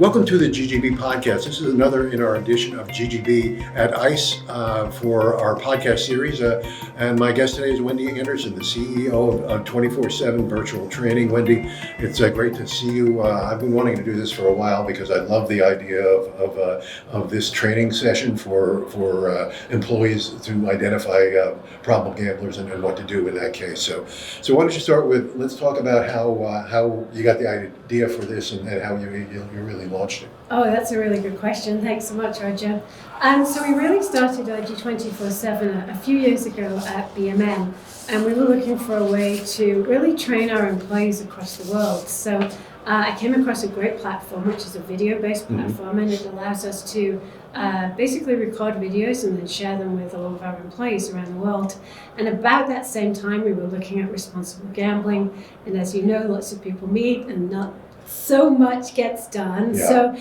Welcome to the GGB podcast. This is another in our edition of GGB at ICE for our podcast series. And my guest today is Wendy Anderson, the CEO of 24/7 Virtual Training. Wendy, it's great to see you. I've been wanting to do this for a while because I love the idea of this training session for employees to identify problem gamblers and what to do in that case. So why don't you start with, let's talk about how you got the idea for this and how you really launched it. Oh, that's a really good question. Thanks so much, Roger. So we really started RG24seven a few years ago at BMM, and we were looking for a way to really train our employees across the world. So I came across a great platform, which is a video-based platform, and it allows us to basically record videos and then share them with all of our employees around the world. And about that same time, we were looking at responsible gambling, and as you know, lots of people meet and not so much gets done. Yeah. So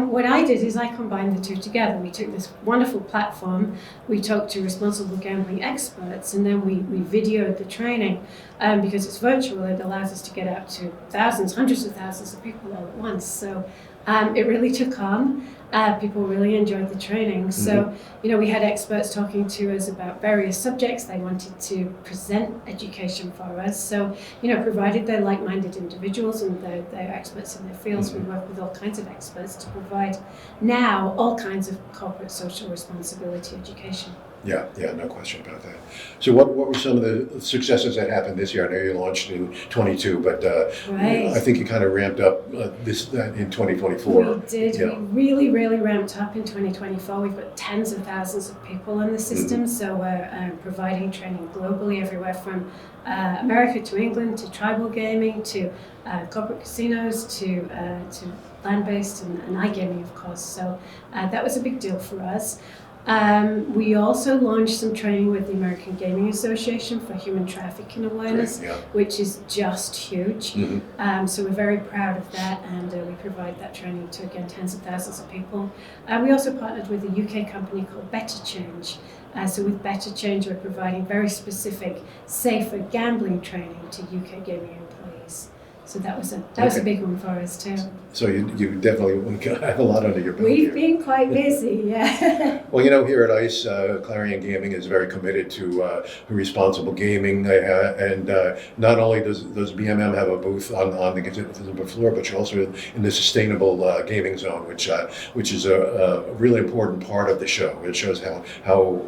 what I did is I combined the two together. We took this wonderful platform, we talked to responsible gambling experts, and then we videoed the training. Because it's virtual, it allows us to get out to thousands, hundreds of thousands of people all at once. So it really took on. People really enjoyed the training. So, we had experts talking to us about various subjects. They wanted to present education for us. So, provided they're like-minded individuals and they're experts in their fields, we work with all kinds of experts to provide now all kinds of corporate social responsibility education. Yeah, no question about that. So what were some of the successes that happened this year? I know you launched in 22, but right. I think you kind of ramped up that in 2024. We did. We really, really ramped up in 2024. We've got tens of thousands of people in the system, so we're providing training globally, everywhere from America to England to tribal gaming to corporate casinos to land-based and iGaming, of course. So that was a big deal for us. We also launched some training with the American Gaming Association for human trafficking awareness, which is just huge. So we're very proud of that, and we provide that training to, again, tens of thousands of people. We also partnered with a UK company called Better Change. So with Better Change, we're providing very specific, safer gambling training to UK gaming employees. So that was a big one for us too. So you definitely have a lot under your belt. We've been quite busy, yeah. Well, here at ICE, Clarion Gaming is very committed to responsible gaming, and not only does BMM have a booth on the exhibit floor, but you're also in the sustainable gaming zone, which is a really important part of the show. It shows how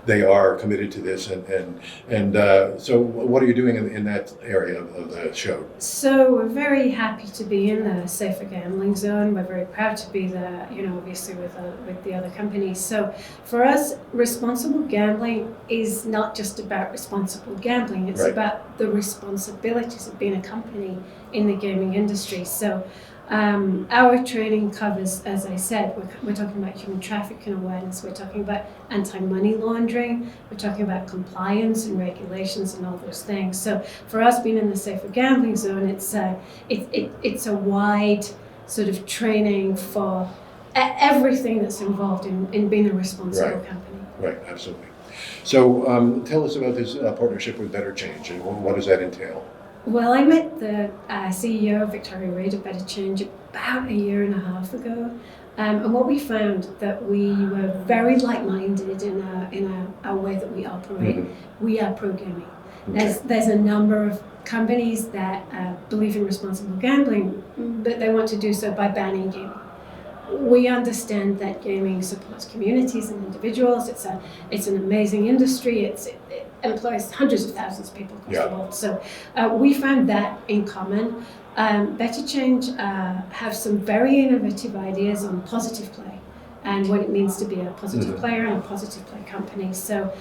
they are committed to this, and so what are you doing in that area of the show? So we're very happy to be in the safer gambling zone. We're very proud to be there, obviously with the other companies. So for us, responsible gambling is not just about responsible gambling. It's about the responsibilities of being a company in the gaming industry. So our training covers, as I said, we're talking about human trafficking awareness, we're talking about anti-money laundering, we're talking about compliance and regulations and all those things. So for us, being in the safer gambling zone, it's a wide sort of training for everything that's involved in being a responsible company. Right, absolutely. So tell us about this partnership with Better Change, and what does that entail? Well, I met the CEO, Victoria Reid, of Better Change about a year and a half ago. And what we found that we were very like-minded in our way that we operate. We are pro-gaming. There's a number of companies that believe in responsible gambling, but they want to do so by banning gaming. We understand that gaming supports communities and individuals. It's an amazing industry. It employs hundreds of thousands of people across the world. So we found that in common. Better Change have some very innovative ideas on positive play and what it means to be a positive player and a positive play company. So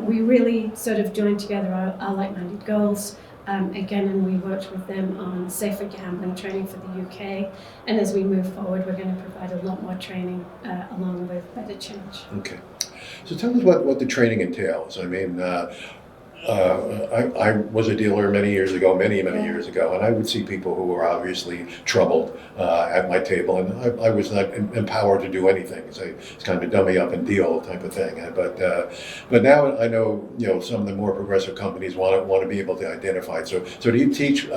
we really sort of joined together our like-minded goals. Again, and we worked with them on safer gambling training for the UK. And as we move forward, we're going to provide a lot more training along with Better Change. Okay. So tell us what the training entails. I mean, I was a dealer many years ago, many years ago, and I would see people who were obviously troubled at my table, and I was not empowered to do anything. It's kind of a dummy up and deal type of thing. But now I know, some of the more progressive companies want to be able to identify. So do you teach?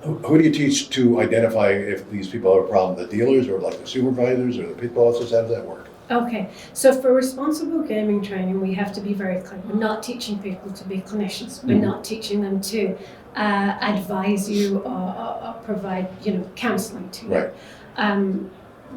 Who do you teach to identify if these people have a problem? The dealers, or like the supervisors, or the pit bosses? How does that work? Okay, so for responsible gaming training, we have to be very clear. We're not teaching people to be clinicians. We're not teaching them to advise you or provide, counseling to you. Right.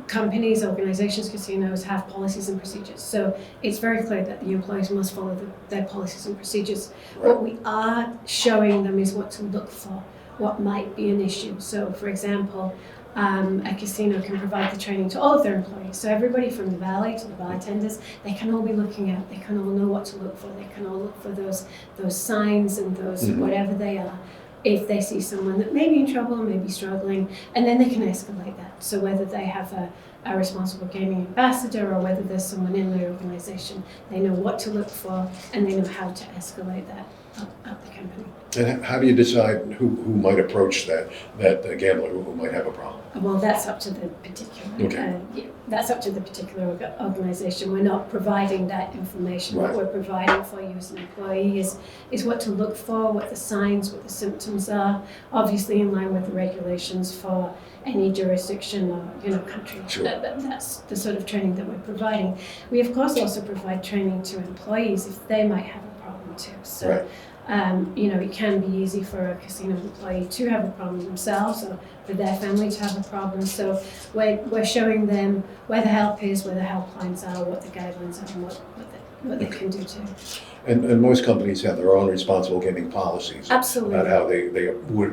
Companies, organizations, casinos have policies and procedures. So it's very clear that the employees must follow their policies and procedures. Right. What we are showing them is what to look for, what might be an issue. So for example, a casino can provide the training to all of their employees. So everybody from the valet to the bartenders, they can all be looking at, they can all know what to look for. They can all look for those signs and those whatever they are. If they see someone that may be in trouble, may be struggling, and then they can escalate that. So whether they have a responsible gaming ambassador or whether there's someone in their organization, they know what to look for and they know how to escalate that up the company. And how do you decide who might approach that gambler who might have a problem? Well, that's up to the particular. That's up to the particular organization. We're not providing that information. Right. What we're providing for you as an employee is what to look for, what the signs, what the symptoms are. Obviously, in line with the regulations for any jurisdiction or country. Sure. That's the sort of training that we're providing. We of course also provide training to employees if they might have a problem too. So. Right. It can be easy for a casino employee to have a problem themselves or for their family to have a problem. So we're showing them where the help is, where the helplines are, what the guidelines are, and what they can do too. And most companies have their own responsible gaming policies. Absolutely. About how they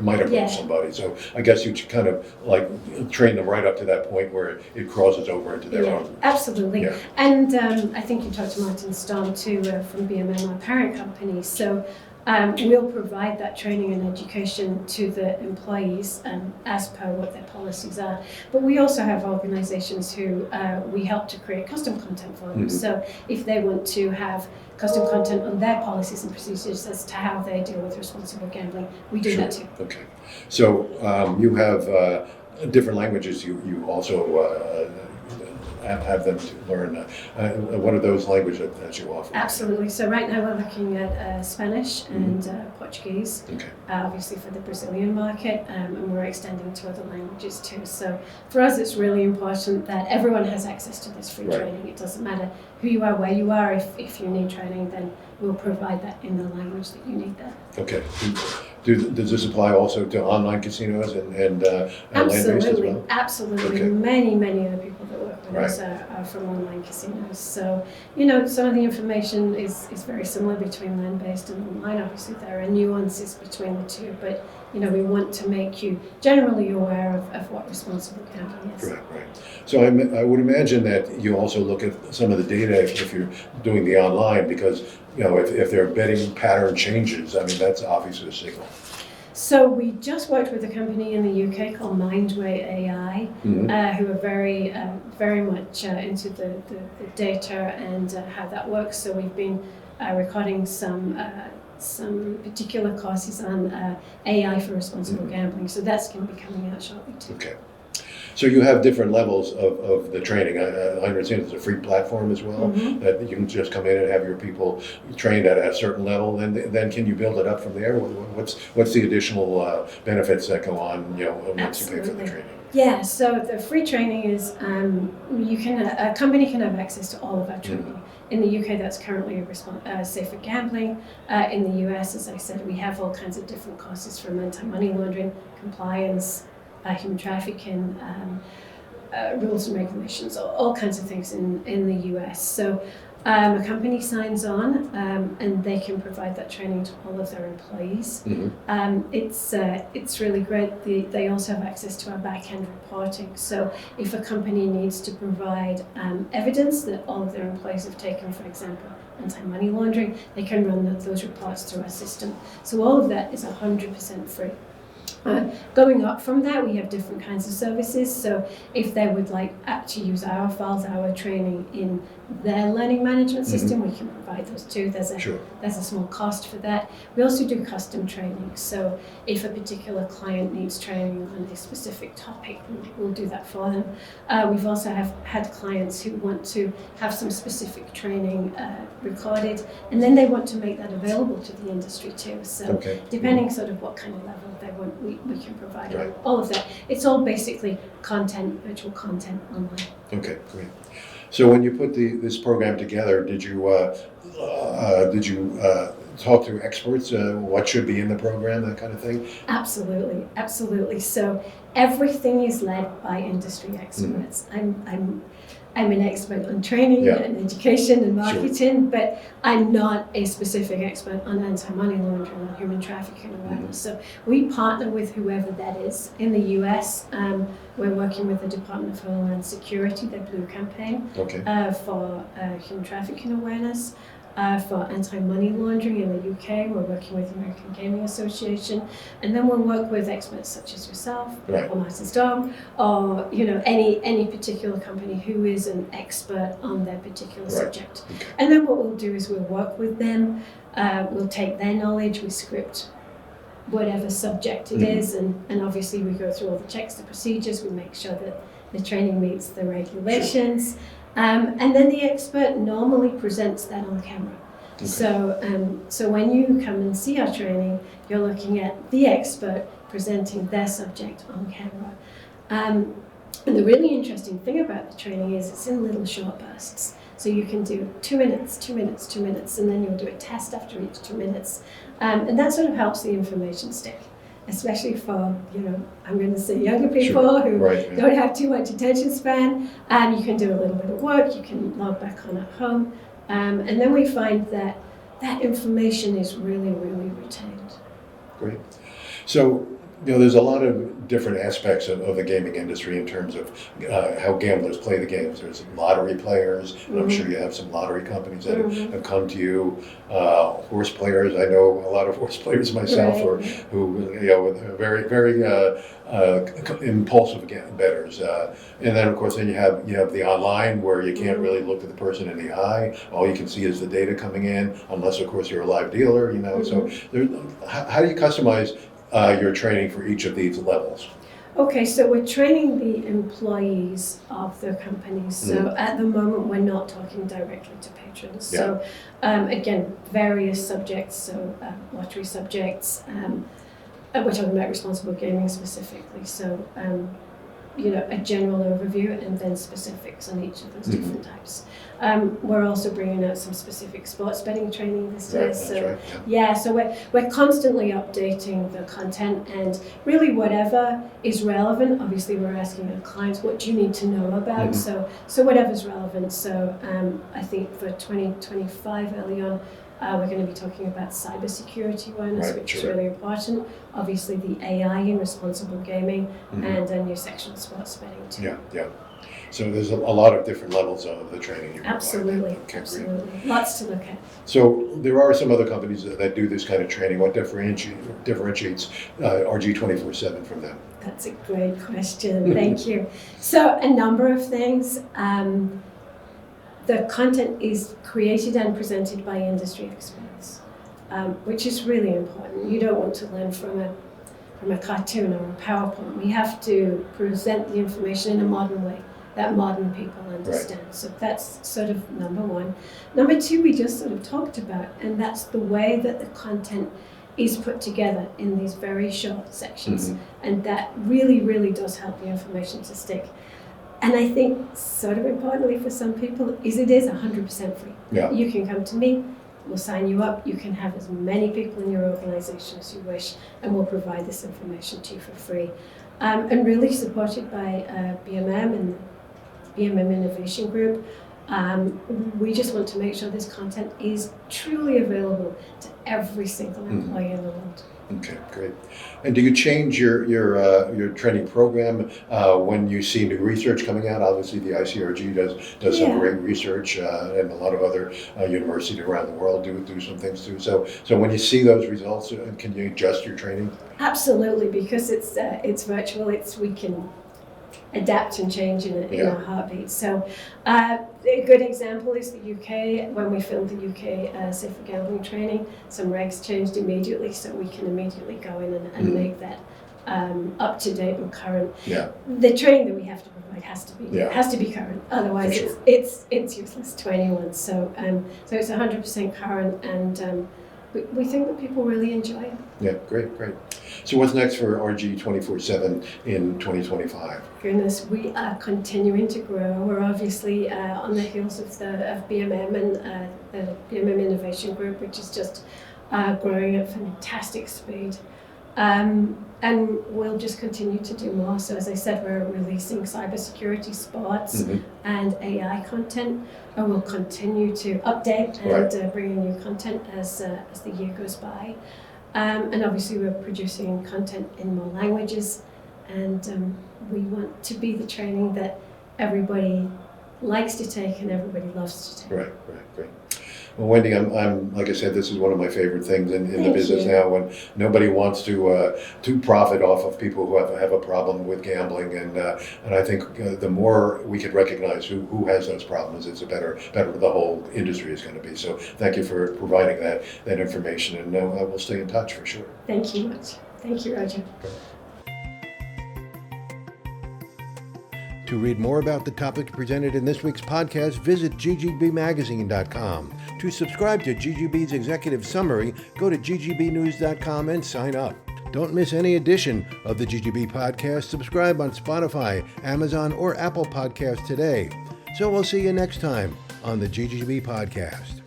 might approach somebody. So I guess you kind of like train them right up to that point where it crosses over into their own. Absolutely. Yeah. And I think you talked to Martin Storm too from BMM, our parent company. So we'll provide that training and education to the employees as per what their policies are. But we also have organizations who we help to create custom content for them. So if they want to have custom content on their policies and procedures as to how they deal with responsible gambling, we do that too. Okay. So you have different languages you also have them to learn. What are those languages that you offer? Absolutely. So right now we're looking at Spanish and Portuguese, Okay. Obviously for the Brazilian market, and we're extending to other languages too. So for us it's really important that everyone has access to this free training. It doesn't matter who you are, where you are. If you need training, then we'll provide that in the language that you need that. Okay. Does this apply also to online casinos and land-based as well? Absolutely. Okay. Many of the people that work with us are from online casinos. So, some of the information is very similar between land-based and online. Obviously, there are nuances between the two, but we want to make you generally aware of what responsible gambling is. Right. So I would imagine that you also look at some of the data if you're doing the online, because if there are betting pattern changes, I mean that's obviously a signal. So we just worked with a company in the UK called Mindway AI, who are very much into the data and how that works. So we've been recording some particular courses on AI for responsible gambling. So that's going to be coming out shortly too. Okay. So you have different levels of the training. I understand it's a free platform as well, that you can just come in and have your people trained at a certain level, and then can you build it up from there? What's the additional benefits that go on, once you pay for the training? Yeah, so the free training is a company can have access to all of our training. In the UK, that's currently safer gambling. In the US, as I said, we have all kinds of different courses from anti-money laundering, compliance, human trafficking, rules and regulations, all kinds of things in the US. So a company signs on and they can provide that training to all of their employees. It's really great. They also have access to our back-end reporting. So if a company needs to provide evidence that all of their employees have taken, for example, anti-money laundering, they can run those reports through our system. So all of that is 100% free. Going up from that, we have different kinds of services. So if they would like to use our files, our training in their learning management system, we can provide those too. There's a small cost for that. We also do custom training. So if a particular client needs training on a specific topic, we'll do that for them. We've also had clients who want to have some specific training recorded, and then they want to make that available to the industry too. So depending sort of what kind of level they want, we can provide all of that. It's all basically content, virtual content online. Okay, great. So when you put this program together, did you talk to experts? What should be in the program, that kind of thing? Absolutely, absolutely. So everything is led by industry experts. I'm an expert on training and education and marketing, but I'm not a specific expert on anti-money laundering or human trafficking awareness. So we partner with whoever that is. In the US, we're working with the Department of Homeland Security, their Blue Campaign, for human trafficking awareness. For anti-money laundering in the UK, we're working with the American Gaming Association, and then we'll work with experts such as yourself or Martin Storm, or any particular company who is an expert on their particular subject. And then what we'll do is we'll work with them. We'll take their knowledge, we script whatever subject it is, and obviously we go through all the checks, the procedures, we make sure that the training meets the regulations. And then the expert normally presents that on camera. So when you come and see our training, you're looking at the expert presenting their subject on camera. And the really interesting thing about the training is it's in little short bursts. So you can do 2 minutes, 2 minutes, 2 minutes, and then you'll do a test after each 2 minutes. And that sort of helps the information stick, especially for, I'm going to say younger people who don't have too much attention span. You can do a little bit of work, you can log back on at home. And then we find that information is really, really retained. Great. So, there's a lot of different aspects of the gaming industry in terms of how gamblers play the games. There's lottery players, and I'm sure you have some lottery companies that have come to you. Horse players, I know a lot of horse players myself, who are very, very impulsive bettors. And then, of course, you have the online where you can't really look at the person in the eye. All you can see is the data coming in, unless, of course, you're a live dealer. So how do you customize your training for each of these levels? Okay, so we're training the employees of the companies. So at the moment, we're not talking directly to patrons. So again, various subjects, so lottery subjects. We're talking about responsible gaming specifically. So a general overview and then specifics on each of those different types. We're also bringing out some specific sports betting training this year. So we're constantly updating the content, and really whatever is relevant. Obviously, we're asking our clients, what do you need to know about? So whatever's relevant. So I think for 2025 early on, we're going to be talking about cybersecurity awareness, which is really important. Obviously, the AI in responsible gaming, and a new section of sports betting too. So there's a lot of different levels of the training you provide. Absolutely. Lots to look at. So there are some other companies that do this kind of training. What differentiates RG24seven from them? That's a great question. Thank you. So a number of things. The content is created and presented by industry experts, which is really important. You don't want to learn from a cartoon or a PowerPoint. We have to present the information in a modern way that modern people understand. So that's sort of number one. Number two, we just sort of talked about, and that's the way that the content is put together in these very short sections. And that really, really does help the information to stick. And I think, sort of importantly for some people, is it is 100% free. You can come to me, we'll sign you up, you can have as many people in your organization as you wish, and we'll provide this information to you for free. And really supported by BMM and BMM Innovation Group. We just want to make sure this content is truly available to every single employee in the world. Okay, great. And do you change your training program when you see new research coming out? Obviously, the ICRG does some great research, and a lot of other universities around the world do some things too. So when you see those results, can you adjust your training? Absolutely, because it's virtual. We can adapt and change in a heartbeat. So a good example is the UK. When we filmed the UK safer gambling training, some regs changed immediately, so we can immediately go in and make that up to date and current. Yeah. The training that we have to provide has to be current. Otherwise, sure. it's useless to anyone. So it's 100% current, and we think that people really enjoy it. Yeah, great. So what's next for RG24seven in 2025? Goodness, we are continuing to grow. We're obviously on the heels of BMM and the BMM Innovation Group, which is just growing at fantastic speed. And we'll just continue to do more. So as I said, we're releasing cybersecurity, sports, and AI content, and we'll continue to update and bring in new content as the year goes by. And obviously we're producing content in more languages, and we want to be the training that everybody likes to take and everybody loves to take. Right, great. Well, Wendy, I'm like I said, this is one of my favorite things in the business now. When nobody wants to profit off of people who have a problem with gambling, and I think the more we could recognize who has those problems, it's better the whole industry is going to be. So thank you for providing that information, and we'll stay in touch for sure. Thank you much. Thank you, Roger. To read more about the topics presented in this week's podcast, visit ggbmagazine.com. To subscribe to GGB's executive summary, go to ggbnews.com and sign up. Don't miss any edition of the GGB podcast. Subscribe on Spotify, Amazon, or Apple Podcasts today. So we'll see you next time on the GGB podcast.